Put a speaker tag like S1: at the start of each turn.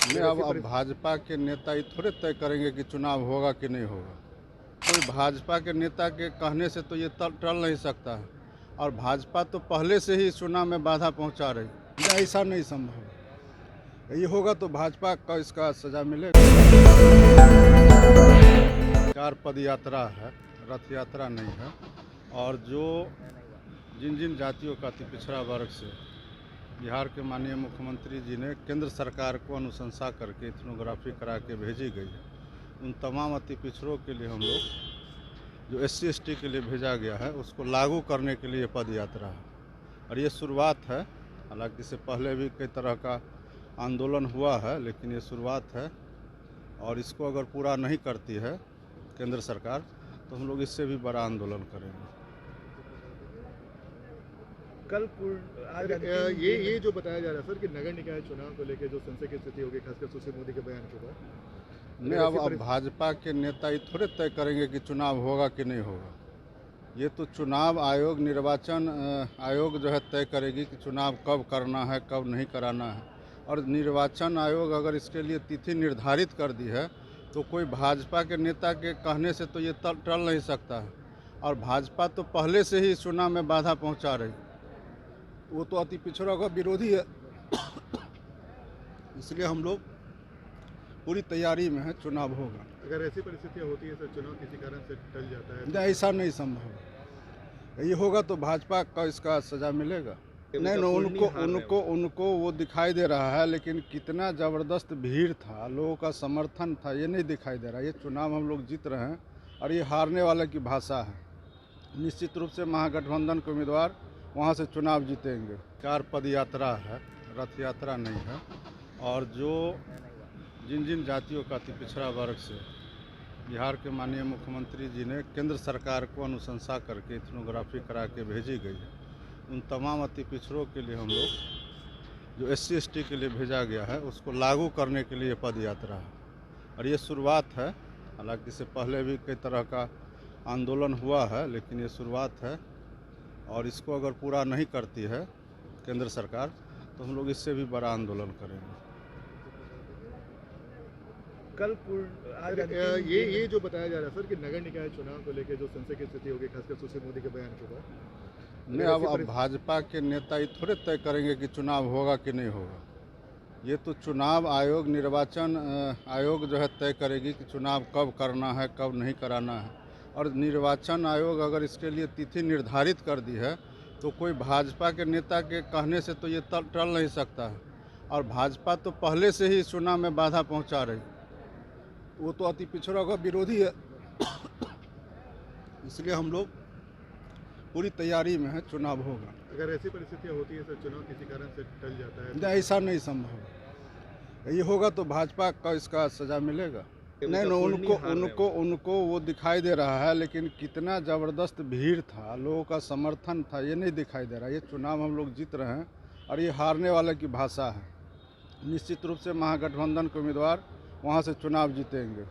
S1: नहीं, अब भाजपा के नेता ये थोड़े तय करेंगे कि चुनाव होगा कि नहीं होगा। कोई भाजपा के नेता के कहने से तो ये टल नहीं सकता है। और भाजपा तो पहले से ही चुनाव में बाधा पहुंचा रही है। ऐसा नहीं संभव है। ये होगा तो भाजपा का इसका सजा मिलेगा। 4 पद यात्रा है, रथ यात्रा नहीं है। और जो जिन जिन जातियों का अति पिछड़ा वर्ग से बिहार के माननीय मुख्यमंत्री जी ने केंद्र सरकार को अनुशंसा करके इथनोग्राफी करा के भेजी गई है, उन तमाम अति पिछड़ों के लिए हम लोग जो SC ST के लिए भेजा गया है उसको लागू करने के लिए पद यात्रा है। और ये शुरुआत है, हालांकि इससे पहले भी कई तरह का आंदोलन हुआ है, लेकिन ये शुरुआत है। और इसको अगर पूरा नहीं करती है केंद्र सरकार तो हम लोग इससे भी बड़ा आंदोलन करेंगे।
S2: कल ये जो बताया जा रहा है सर कि नगर निकाय चुनाव को लेकर जो संशय की स्थिति होगी, खासकर सुशील मोदी के बयान के बाद।
S1: नहीं, अब भाजपा के नेता ये थोड़े तय करेंगे कि चुनाव होगा कि नहीं होगा। ये तो चुनाव आयोग, निर्वाचन आयोग जो है तय करेगी कि चुनाव कब करना है, कब नहीं कराना है। और निर्वाचन आयोग अगर इसके लिए तिथि निर्धारित कर दी है तो कोई भाजपा के नेता के कहने से तो ये टल नहीं सकता है। और भाजपा तो पहले से ही चुनाव में बाधा पहुंचा रही, वो तो अति पिछड़ों का विरोधी है। इसलिए हम लोग पूरी तैयारी में है, चुनाव होगा।
S2: अगर ऐसी परिस्थितियां होती है सर, चुनाव किसी कारण से टल जाता है
S1: नहीं, ऐसा नहीं संभव है। ये होगा तो भाजपा का इसका सजा मिलेगा। नहीं, उनको वो दिखाई दे रहा है, लेकिन कितना ज़बरदस्त भीड़ था, लोगों का समर्थन था, ये नहीं दिखाई दे रहा। ये चुनाव हम लोग जीत रहे हैं और ये हारने वाले की भाषा है। निश्चित रूप से महागठबंधन के उम्मीदवार वहाँ से चुनाव जीतेंगे। 4 पद यात्रा है, रथ यात्रा नहीं है। और जो जिन जिन जातियों का अति पिछड़ा वर्ग से बिहार के माननीय मुख्यमंत्री जी ने केंद्र सरकार को अनुशंसा करके इथनोग्राफी करा के भेजी गई है, उन तमाम अति पिछड़ों के लिए हम लोग जो SC ST के लिए भेजा गया है उसको लागू करने के लिए पद यात्रा है। और ये शुरुआत है, हालांकि इससे पहले भी कई तरह का आंदोलन हुआ है, लेकिन ये शुरुआत है। और इसको अगर पूरा नहीं करती है केंद्र सरकार तो हम लोग इससे भी बड़ा आंदोलन करेंगे।
S2: कल ये जो बताया जा रहा है सर कि नगर निकाय चुनाव को लेकर जो संशय की स्थिति होगी, खासकर सुशील मोदी के बयान के बाद।
S1: नहीं, अब भाजपा के नेता ये थोड़े तय करेंगे कि चुनाव होगा कि नहीं होगा। ये तो चुनाव आयोग, निर्वाचन आयोग जो है तय करेगी कि चुनाव कब करना है, कब नहीं कराना है। और निर्वाचन आयोग अगर इसके लिए तिथि निर्धारित कर दी है तो कोई भाजपा के नेता के कहने से तो ये टल नहीं सकता है। और भाजपा तो पहले से ही चुनाव में बाधा पहुंचा रही, वो तो अति पिछड़ों का विरोधी है। इसलिए हम लोग पूरी तैयारी में है, चुनाव होगा।
S2: अगर ऐसी परिस्थितियां होती है सर, चुनाव किसी कारण से टल जाता है
S1: नहीं, ऐसा नहीं संभव है। ये होगा तो भाजपा का इसका सजा मिलेगा। नहीं, उनको वो दिखाई दे रहा है, लेकिन कितना ज़बरदस्त भीड़ था, लोगों का समर्थन था, ये नहीं दिखाई दे रहा। ये चुनाव हम लोग जीत रहे हैं और ये हारने वाले की भाषा है। निश्चित रूप से महागठबंधन के उम्मीदवार वहाँ से चुनाव जीतेंगे।